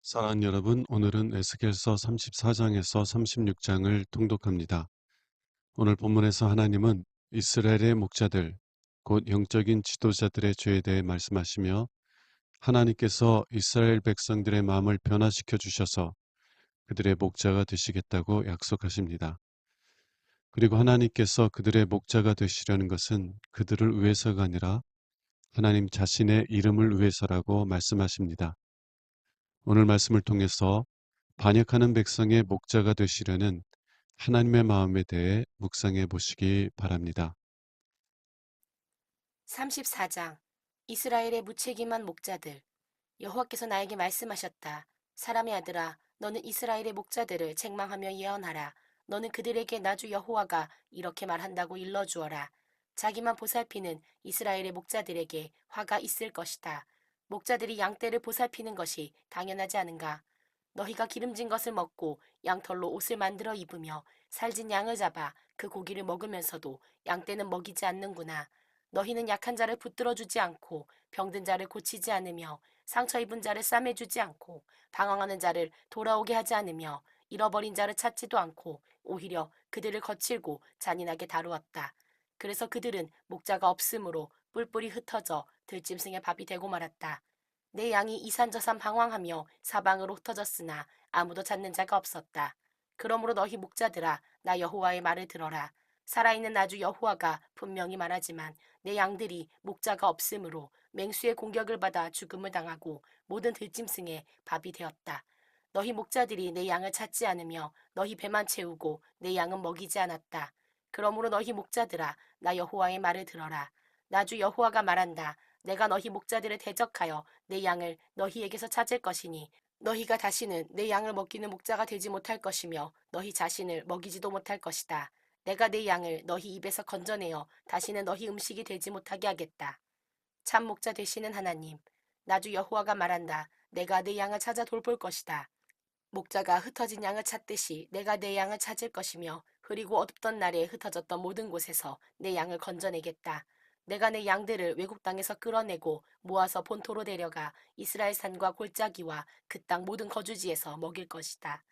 사랑하는 여러분, 오늘은 에스겔서 34장에서 36장을 통독합니다. 오늘 본문에서 하나님은 이스라엘의 목자들, 곧 영적인 지도자들의 죄에 대해 말씀하시며 하나님께서 이스라엘 백성들의 마음을 변화시켜 주셔서 그들의 목자가 되시겠다고 약속하십니다. 그리고 하나님께서 그들의 목자가 되시려는 것은 그들을 위해서가 아니라 하나님 자신의 이름을 위해서라고 말씀하십니다. 오늘 말씀을 통해서 반역하는 백성의 목자가 되시려는 하나님의 마음에 대해 묵상해 보시기 바랍니다. 34장 이스라엘의 무책임한 목자들. 여호와께서 나에게 말씀하셨다. 사람의 아들아, 너는 이스라엘의 목자들을 책망하며 예언하라. 너는 그들에게 나주 여호와가 이렇게 말한다고 일러주어라. 자기만 보살피는 이스라엘의 목자들에게 화가 있을 것이다. 목자들이 양떼를 보살피는 것이 당연하지 않은가? 너희가 기름진 것을 먹고 양털로 옷을 만들어 입으며 살진 양을 잡아 그 고기를 먹으면서도 양떼는 먹이지 않는구나. 너희는 약한 자를 붙들어 주지 않고 병든 자를 고치지 않으며 상처 입은 자를 싸매주지 않고 방황하는 자를 돌아오게 하지 않으며 잃어버린 자를 찾지도 않고 오히려 그들을 거칠고 잔인하게 다루었다. 그래서 그들은 목자가 없으므로 뿔뿔이 흩어져 들짐승의 밥이 되고 말았다. 내 양이 이산저산 방황하며 사방으로 흩어졌으나 아무도 찾는 자가 없었다. 그러므로 너희 목자들아, 나 여호와의 말을 들어라. 살아있는 나주 여호와가 분명히 말하지만 내 양들이 목자가 없으므로 맹수의 공격을 받아 죽음을 당하고 모든 들짐승의 밥이 되었다. 너희 목자들이 내 양을 찾지 않으며 너희 배만 채우고 내 양은 먹이지 않았다. 그러므로 너희 목자들아, 나 여호와의 말을 들어라. 나주 여호와가 말한다. 내가 너희 목자들을 대적하여 내 양을 너희에게서 찾을 것이니 너희가 다시는 내 양을 먹이는 목자가 되지 못할 것이며 너희 자신을 먹이지도 못할 것이다. 내가 내 양을 너희 입에서 건져내어 다시는 너희 음식이 되지 못하게 하겠다. 참 목자 되시는 하나님, 나주 여호와가 말한다. 내가 내 양을 찾아 돌볼 것이다. 목자가 흩어진 양을 찾듯이 내가 내 양을 찾을 것이며 흐리고 어둡던 날에 흩어졌던 모든 곳에서 내 양을 건져내겠다. 내가 내 양들을 외국 땅에서 끌어내고 모아서 본토로 데려가 이스라엘 산과 골짜기와 그 땅 모든 거주지에서 먹일 것이다.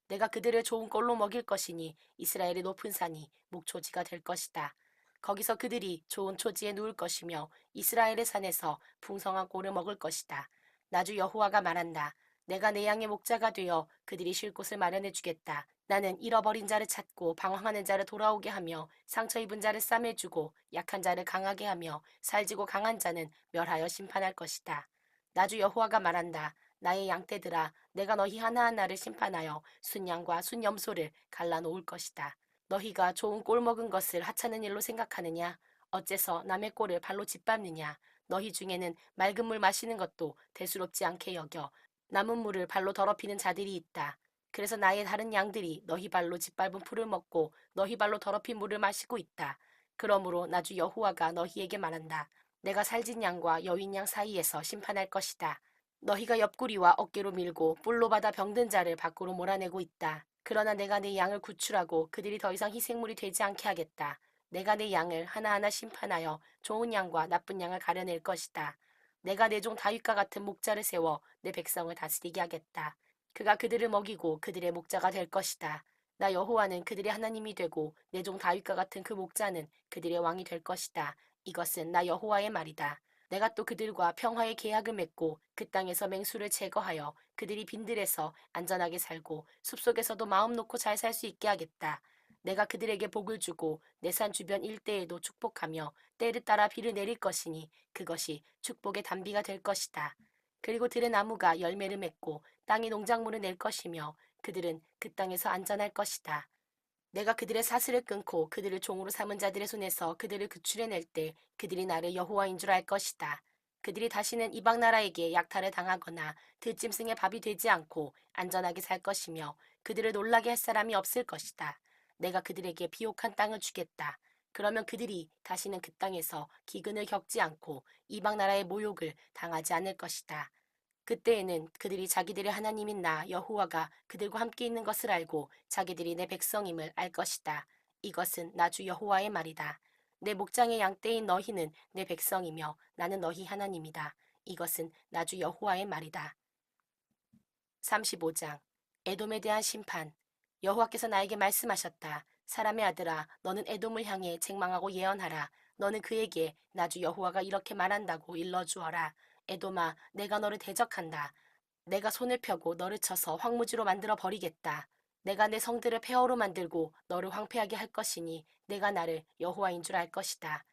내가 그들을 좋은 꼴로 먹일 것이니 이스라엘의 높은 산이 목초지가 될 것이다. 거기서 그들이 좋은 초지에 누울 것이며 이스라엘의 산에서 풍성한 꼴을 먹을 것이다. 나주 여호와가 말한다. 내가 내 양의 목자가 되어 그들이 쉴 곳을 마련해 주겠다. 나는 잃어버린 자를 찾고 방황하는 자를 돌아오게 하며 상처 입은 자를 싸매주고 약한 자를 강하게 하며 살지고 강한 자는 멸하여 심판할 것이다. 나주 여호와가 말한다. 나의 양떼들아, 내가 너희 하나하나를 심판하여 순양과 순염소를 갈라놓을 것이다. 너희가 좋은 꼴 먹은 것을 하찮은 일로 생각하느냐? 어째서 남의 꼴을 발로 짓밟느냐? 너희 중에는 맑은 물 마시는 것도 대수롭지 않게 여겨 남은 물을 발로 더럽히는 자들이 있다. 그래서 나의 다른 양들이 너희 발로 짓밟은 풀을 먹고 너희 발로 더럽힌 물을 마시고 있다. 그러므로 나주 여호와가 너희에게 말한다. 내가 살진 양과 여윈 양 사이에서 심판할 것이다. 너희가 옆구리와 어깨로 밀고 뿔로 받아 병든 자를 밖으로 몰아내고 있다. 그러나 내가 내 양을 구출하고 그들이 더 이상 희생물이 되지 않게 하겠다. 내가 내 양을 하나하나 심판하여 좋은 양과 나쁜 양을 가려낼 것이다. 내가 내 종 다윗과 같은 목자를 세워 내 백성을 다스리게 하겠다. 그가 그들을 먹이고 그들의 목자가 될 것이다. 나 여호와는 그들의 하나님이 되고 내 종 다윗과 같은 그 목자는 그들의 왕이 될 것이다. 이것은 나 여호와의 말이다. 내가 또 그들과 평화의 계약을 맺고 그 땅에서 맹수를 제거하여 그들이 빈들에서 안전하게 살고 숲속에서도 마음 놓고 잘 살 수 있게 하겠다. 내가 그들에게 복을 주고 내 산 주변 일대에도 축복하며 때를 따라 비를 내릴 것이니 그것이 축복의 단비가 될 것이다. 그리고 들의 나무가 열매를 맺고 땅이 농작물을 낼 것이며 그들은 그 땅에서 안전할 것이다. 내가 그들의 사슬을 끊고 그들을 종으로 삼은 자들의 손에서 그들을 구출해낼 때 그들이 나를 여호와인 줄 알 것이다. 그들이 다시는 이방 나라에게 약탈을 당하거나 들짐승의 밥이 되지 않고 안전하게 살 것이며 그들을 놀라게 할 사람이 없을 것이다. 내가 그들에게 비옥한 땅을 주겠다. 그러면 그들이 다시는 그 땅에서 기근을 겪지 않고 이방 나라의 모욕을 당하지 않을 것이다. 그때에는 그들이 자기들의 하나님인 나 여호와가 그들과 함께 있는 것을 알고 자기들이 내 백성임을 알 것이다. 이것은 나 주 여호와의 말이다. 내 목장의 양떼인 너희는 내 백성이며 나는 너희 하나님이다. 이것은 나 주 여호와의 말이다. 35장 에돔에 대한 심판. 여호와께서 나에게 말씀하셨다. 사람의 아들아, 너는 에돔을 향해 책망하고 예언하라. 너는 그에게 나주 여호와가 이렇게 말한다고 일러주어라. 에돔아, 내가 너를 대적한다. 내가 손을 펴고 너를 쳐서 황무지로 만들어 버리겠다. 내가 내 성들을 폐허로 만들고 너를 황폐하게 할 것이니 내가 나를 여호와인 줄 알 것이다.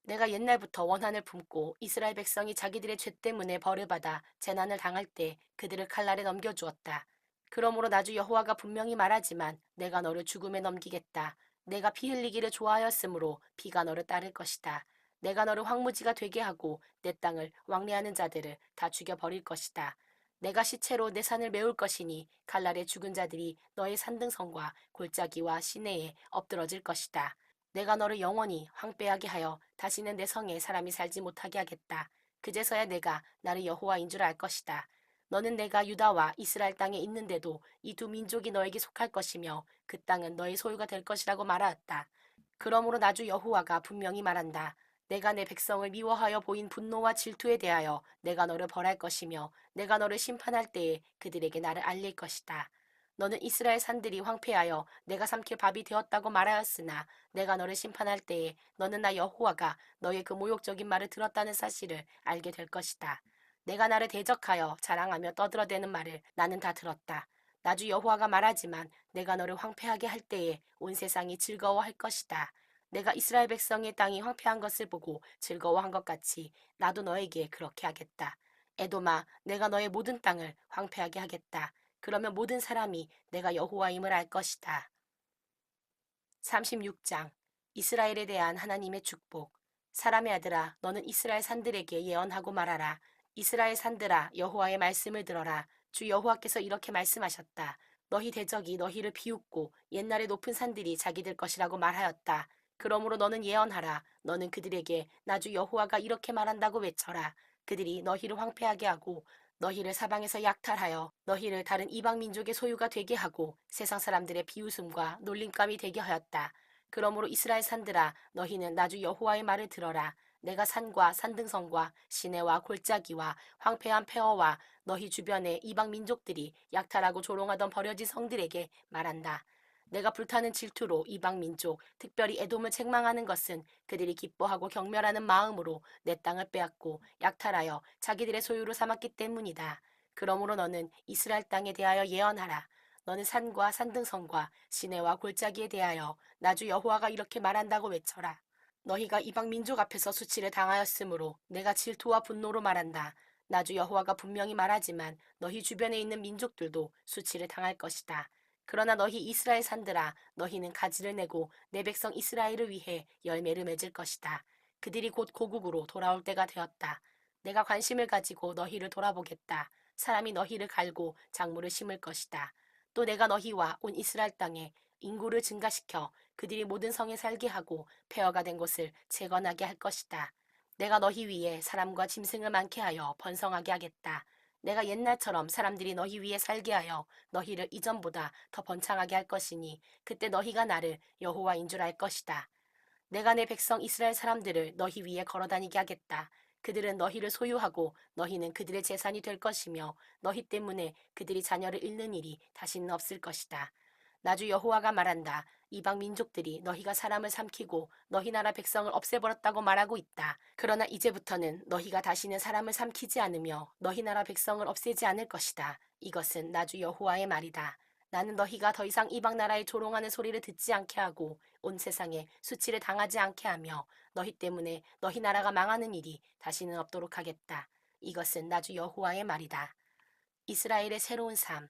내가 옛날부터 원한을 품고 이스라엘 백성이 자기들의 죄 때문에 벌을 받아 재난을 당할 때 그들을 칼날에 넘겨주었다. 그러므로 나주 여호와가 분명히 말하지만 내가 너를 죽음에 넘기겠다. 내가 피 흘리기를 좋아하였으므로 피가 너를 따를 것이다. 내가 너를 황무지가 되게 하고 내 땅을 왕래하는 자들을 다 죽여버릴 것이다. 내가 시체로 내 산을 메울 것이니 칼날에 죽은 자들이 너의 산등성과 골짜기와 시내에 엎드러질 것이다. 내가 너를 영원히 황폐하게 하여 다시는 내 성에 사람이 살지 못하게 하겠다. 그제서야 내가 나를 여호와인 줄 알 것이다. 너는 내가 유다와 이스라엘 땅에 있는데도 이 두 민족이 너에게 속할 것이며 그 땅은 너의 소유가 될 것이라고 말하였다. 그러므로 나주 여호와가 분명히 말한다. 내가 내 백성을 미워하여 보인 분노와 질투에 대하여 내가 너를 벌할 것이며 내가 너를 심판할 때에 그들에게 나를 알릴 것이다. 너는 이스라엘 산들이 황폐하여 내가 삼킬 밥이 되었다고 말하였으나 내가 너를 심판할 때에 너는 나 여호와가 너의 그 모욕적인 말을 들었다는 사실을 알게 될 것이다. 내가 나를 대적하여 자랑하며 떠들어대는 말을 나는 다 들었다. 나주 여호와가 말하지만 내가 너를 황폐하게 할 때에 온 세상이 즐거워할 것이다. 내가 이스라엘 백성의 땅이 황폐한 것을 보고 즐거워한 것 같이 나도 너에게 그렇게 하겠다. 에돔아, 내가 너의 모든 땅을 황폐하게 하겠다. 그러면 모든 사람이 내가 여호와임을 알 것이다. 36장 이스라엘에 대한 하나님의 축복. 사람의 아들아, 너는 이스라엘 산들에게 예언하고 말하라. 이스라엘 산들아, 여호와의 말씀을 들어라. 주 여호와께서 이렇게 말씀하셨다. 너희 대적이 너희를 비웃고 옛날의 높은 산들이 자기들 것이라고 말하였다. 그러므로 너는 예언하라. 너는 그들에게 나주 여호와가 이렇게 말한다고 외쳐라. 그들이 너희를 황폐하게 하고 너희를 사방에서 약탈하여 너희를 다른 이방 민족의 소유가 되게 하고 세상 사람들의 비웃음과 놀림감이 되게 하였다. 그러므로 이스라엘 산들아, 너희는 나주 여호와의 말을 들어라. 내가 산과 산등성과 시내와 골짜기와 황폐한 폐허와 너희 주변의 이방 민족들이 약탈하고 조롱하던 버려진 성들에게 말한다. 내가 불타는 질투로 이방 민족, 특별히 에돔을 책망하는 것은 그들이 기뻐하고 경멸하는 마음으로 내 땅을 빼앗고 약탈하여 자기들의 소유로 삼았기 때문이다. 그러므로 너는 이스라엘 땅에 대하여 예언하라. 너는 산과 산등성과 시내와 골짜기에 대하여 나주 여호와가 이렇게 말한다고 외쳐라. 너희가 이방 민족 앞에서 수치를 당하였으므로 내가 질투와 분노로 말한다. 나주 여호와가 분명히 말하지만 너희 주변에 있는 민족들도 수치를 당할 것이다. 그러나 너희 이스라엘 산들아, 너희는 가지를 내고 내 백성 이스라엘을 위해 열매를 맺을 것이다. 그들이 곧 고국으로 돌아올 때가 되었다. 내가 관심을 가지고 너희를 돌아보겠다. 사람이 너희를 갈고 작물을 심을 것이다. 또 내가 너희와 온 이스라엘 땅에 인구를 증가시켜 그들이 모든 성에 살게 하고 폐허가 된 곳을 재건하게 할 것이다. 내가 너희 위에 사람과 짐승을 많게 하여 번성하게 하겠다. 내가 옛날처럼 사람들이 너희 위에 살게 하여 너희를 이전보다 더 번창하게 할 것이니 그때 너희가 나를 여호와인 줄 알 것이다. 내가 내 백성 이스라엘 사람들을 너희 위에 걸어다니게 하겠다. 그들은 너희를 소유하고 너희는 그들의 재산이 될 것이며 너희 때문에 그들이 자녀를 잃는 일이 다시는 없을 것이다. 나주 여호와가 말한다. 이방 민족들이 너희가 사람을 삼키고 너희 나라 백성을 없애버렸다고 말하고 있다. 그러나 이제부터는 너희가 다시는 사람을 삼키지 않으며 너희 나라 백성을 없애지 않을 것이다. 이것은 나주 여호와의 말이다. 나는 너희가 더 이상 이방 나라에 조롱하는 소리를 듣지 않게 하고 온 세상에 수치를 당하지 않게 하며 너희 때문에 너희 나라가 망하는 일이 다시는 없도록 하겠다. 이것은 나주 여호와의 말이다. 이스라엘의 새로운 삶.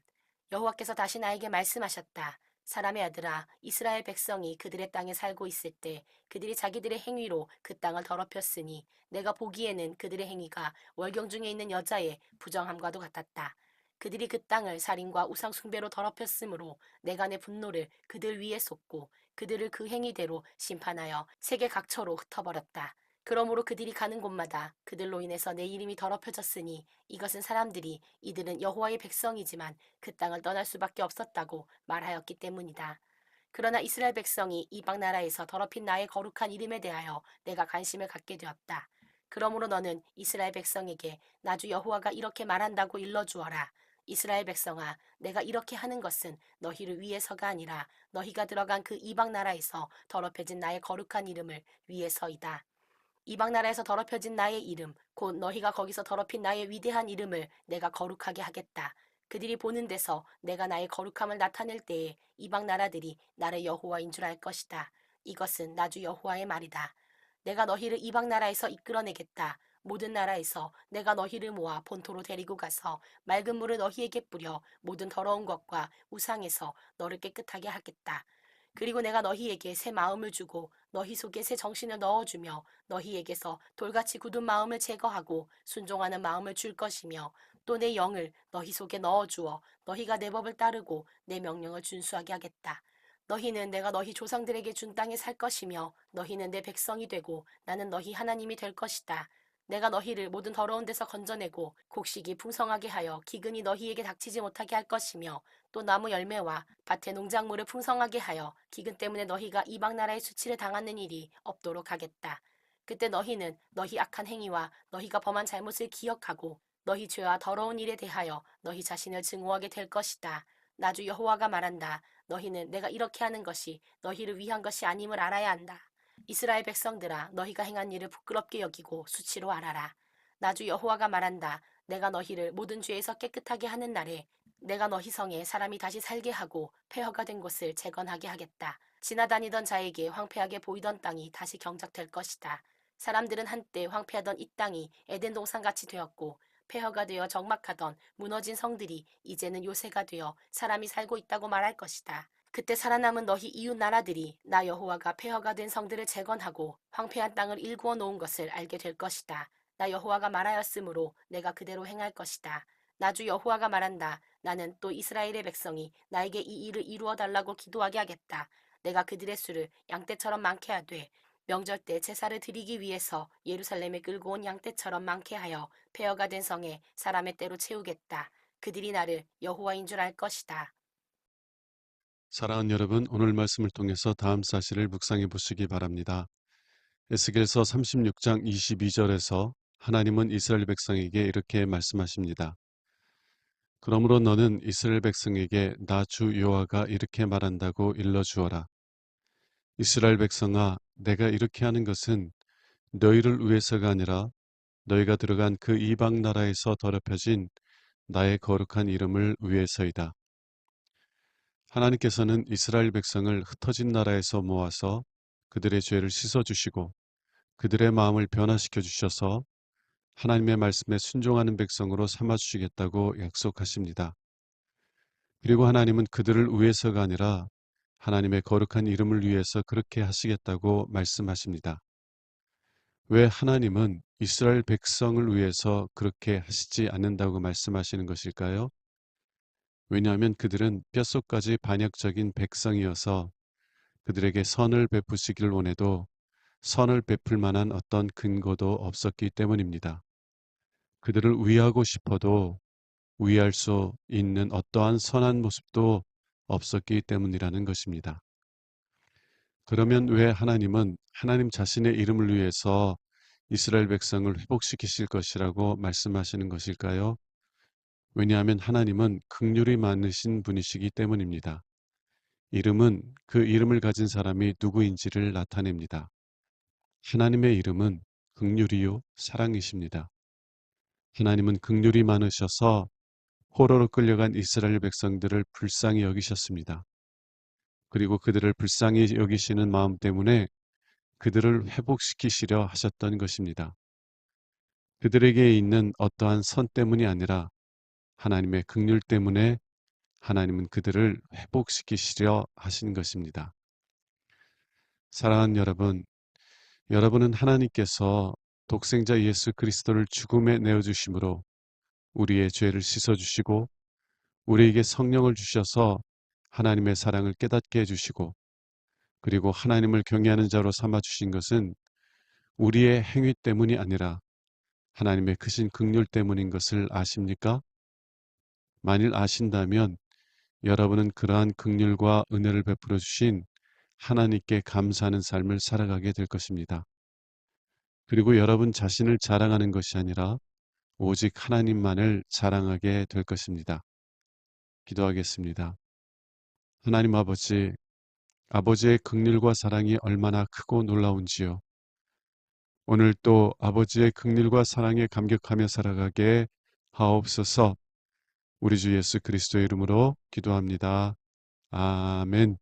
여호와께서 다시 나에게 말씀하셨다. 사람의 아들아, 이스라엘 백성이 그들의 땅에 살고 있을 때 그들이 자기들의 행위로 그 땅을 더럽혔으니 내가 보기에는 그들의 행위가 월경 중에 있는 여자의 부정함과도 같았다. 그들이 그 땅을 살인과 우상 숭배로 더럽혔으므로 내가 내 분노를 그들 위에 쏟고 그들을 그 행위대로 심판하여 세계 각처로 흩어버렸다. 그러므로 그들이 가는 곳마다 그들로 인해서 내 이름이 더럽혀졌으니 이것은 사람들이 이들은 여호와의 백성이지만 그 땅을 떠날 수밖에 없었다고 말하였기 때문이다. 그러나 이스라엘 백성이 이방 나라에서 더럽힌 나의 거룩한 이름에 대하여 내가 관심을 갖게 되었다. 그러므로 너는 이스라엘 백성에게 나주 여호와가 이렇게 말한다고 일러주어라. 이스라엘 백성아, 내가 이렇게 하는 것은 너희를 위해서가 아니라 너희가 들어간 그 이방 나라에서 더럽혀진 나의 거룩한 이름을 위해서이다. 이방 나라에서 더럽혀진 나의 이름, 곧 너희가 거기서 더럽힌 나의 위대한 이름을 내가 거룩하게 하겠다. 그들이 보는 데서 내가 나의 거룩함을 나타낼 때에 이방 나라들이 나를 여호와인 줄 알 것이다. 이것은 나주 여호와의 말이다. 내가 너희를 이방 나라에서 이끌어내겠다. 모든 나라에서 내가 너희를 모아 본토로 데리고 가서 맑은 물을 너희에게 뿌려 모든 더러운 것과 우상에서 너를 깨끗하게 하겠다. 그리고 내가 너희에게 새 마음을 주고 너희 속에 새 정신을 넣어주며 너희에게서 돌같이 굳은 마음을 제거하고 순종하는 마음을 줄 것이며 또 내 영을 너희 속에 넣어주어 너희가 내 법을 따르고 내 명령을 준수하게 하겠다. 너희는 내가 너희 조상들에게 준 땅에 살 것이며 너희는 내 백성이 되고 나는 너희 하나님이 될 것이다. 내가 너희를 모든 더러운 데서 건져내고 곡식이 풍성하게 하여 기근이 너희에게 닥치지 못하게 할 것이며 또 나무 열매와 밭의 농작물을 풍성하게 하여 기근 때문에 너희가 이방 나라의 수치를 당하는 일이 없도록 하겠다. 그때 너희는 너희 악한 행위와 너희가 범한 잘못을 기억하고 너희 죄와 더러운 일에 대하여 너희 자신을 증오하게 될 것이다. 나주 여호와가 말한다. 너희는 내가 이렇게 하는 것이 너희를 위한 것이 아님을 알아야 한다. 이스라엘 백성들아, 너희가 행한 일을 부끄럽게 여기고 수치로 알아라. 나주 여호와가 말한다. 내가 너희를 모든 죄에서 깨끗하게 하는 날에 내가 너희 성에 사람이 다시 살게 하고 폐허가 된 곳을 재건하게 하겠다. 지나다니던 자에게 황폐하게 보이던 땅이 다시 경작될 것이다. 사람들은 한때 황폐하던 이 땅이 에덴 동산같이 되었고 폐허가 되어 적막하던 무너진 성들이 이제는 요새가 되어 사람이 살고 있다고 말할 것이다. 그때 살아남은 너희 이웃 나라들이 나 여호와가 폐허가 된 성들을 재건하고 황폐한 땅을 일구어 놓은 것을 알게 될 것이다. 나 여호와가 말하였으므로 내가 그대로 행할 것이다. 나주 여호와가 말한다. 나는 또 이스라엘의 백성이 나에게 이 일을 이루어 달라고 기도하게 하겠다. 내가 그들의 수를 양떼처럼 많게 하되 명절 때 제사를 드리기 위해서 예루살렘에 끌고 온 양떼처럼 많게 하여 폐허가 된 성에 사람의 때로 채우겠다. 그들이 나를 여호와인 줄 알 것이다. 사랑하는 여러분, 오늘 말씀을 통해서 다음 사실을 묵상해 보시기 바랍니다. 에스겔서 36장 22절에서 하나님은 이스라엘 백성에게 이렇게 말씀하십니다. 그러므로 너는 이스라엘 백성에게 나 주 여호와가 이렇게 말한다고 일러주어라. 이스라엘 백성아, 내가 이렇게 하는 것은 너희를 위해서가 아니라 너희가 들어간 그 이방 나라에서 더럽혀진 나의 거룩한 이름을 위해서이다. 하나님께서는 이스라엘 백성을 흩어진 나라에서 모아서 그들의 죄를 씻어주시고 그들의 마음을 변화시켜 주셔서 하나님의 말씀에 순종하는 백성으로 삼아주시겠다고 약속하십니다. 그리고 하나님은 그들을 위해서가 아니라 하나님의 거룩한 이름을 위해서 그렇게 하시겠다고 말씀하십니다. 왜 하나님은 이스라엘 백성을 위해서 그렇게 하시지 않는다고 말씀하시는 것일까요? 왜냐하면 그들은 뼛속까지 반역적인 백성이어서 그들에게 선을 베푸시기를 원해도 선을 베풀 만한 어떤 근거도 없었기 때문입니다. 그들을 위하고 싶어도 위할 수 있는 어떠한 선한 모습도 없었기 때문이라는 것입니다. 그러면 왜 하나님은 하나님 자신의 이름을 위해서 이스라엘 백성을 회복시키실 것이라고 말씀하시는 것일까요? 왜냐하면 하나님은 긍휼이 많으신 분이시기 때문입니다. 이름은 그 이름을 가진 사람이 누구인지를 나타냅니다. 하나님의 이름은 긍휼이요 사랑이십니다. 하나님은 긍휼이 많으셔서 포로로 끌려간 이스라엘 백성들을 불쌍히 여기셨습니다. 그리고 그들을 불쌍히 여기시는 마음 때문에 그들을 회복시키시려 하셨던 것입니다. 그들에게 있는 어떠한 선 때문이 아니라 하나님의 긍휼 때문에 하나님은 그들을 회복시키시려 하신 것입니다. 사랑하는 여러분, 여러분은 하나님께서 독생자 예수 그리스도를 죽음에 내어주심으로 우리의 죄를 씻어주시고 우리에게 성령을 주셔서 하나님의 사랑을 깨닫게 해주시고 그리고 하나님을 경외하는 자로 삼아주신 것은 우리의 행위 때문이 아니라 하나님의 크신 긍휼 때문인 것을 아십니까? 만일 아신다면 여러분은 그러한 긍휼과 은혜를 베풀어 주신 하나님께 감사하는 삶을 살아가게 될 것입니다. 그리고 여러분 자신을 자랑하는 것이 아니라 오직 하나님만을 자랑하게 될 것입니다. 기도하겠습니다. 하나님 아버지, 아버지의 긍휼과 사랑이 얼마나 크고 놀라운지요. 오늘 또 아버지의 긍휼과 사랑에 감격하며 살아가게 하옵소서. 우리 주 예수 그리스도의 이름으로 기도합니다. 아멘.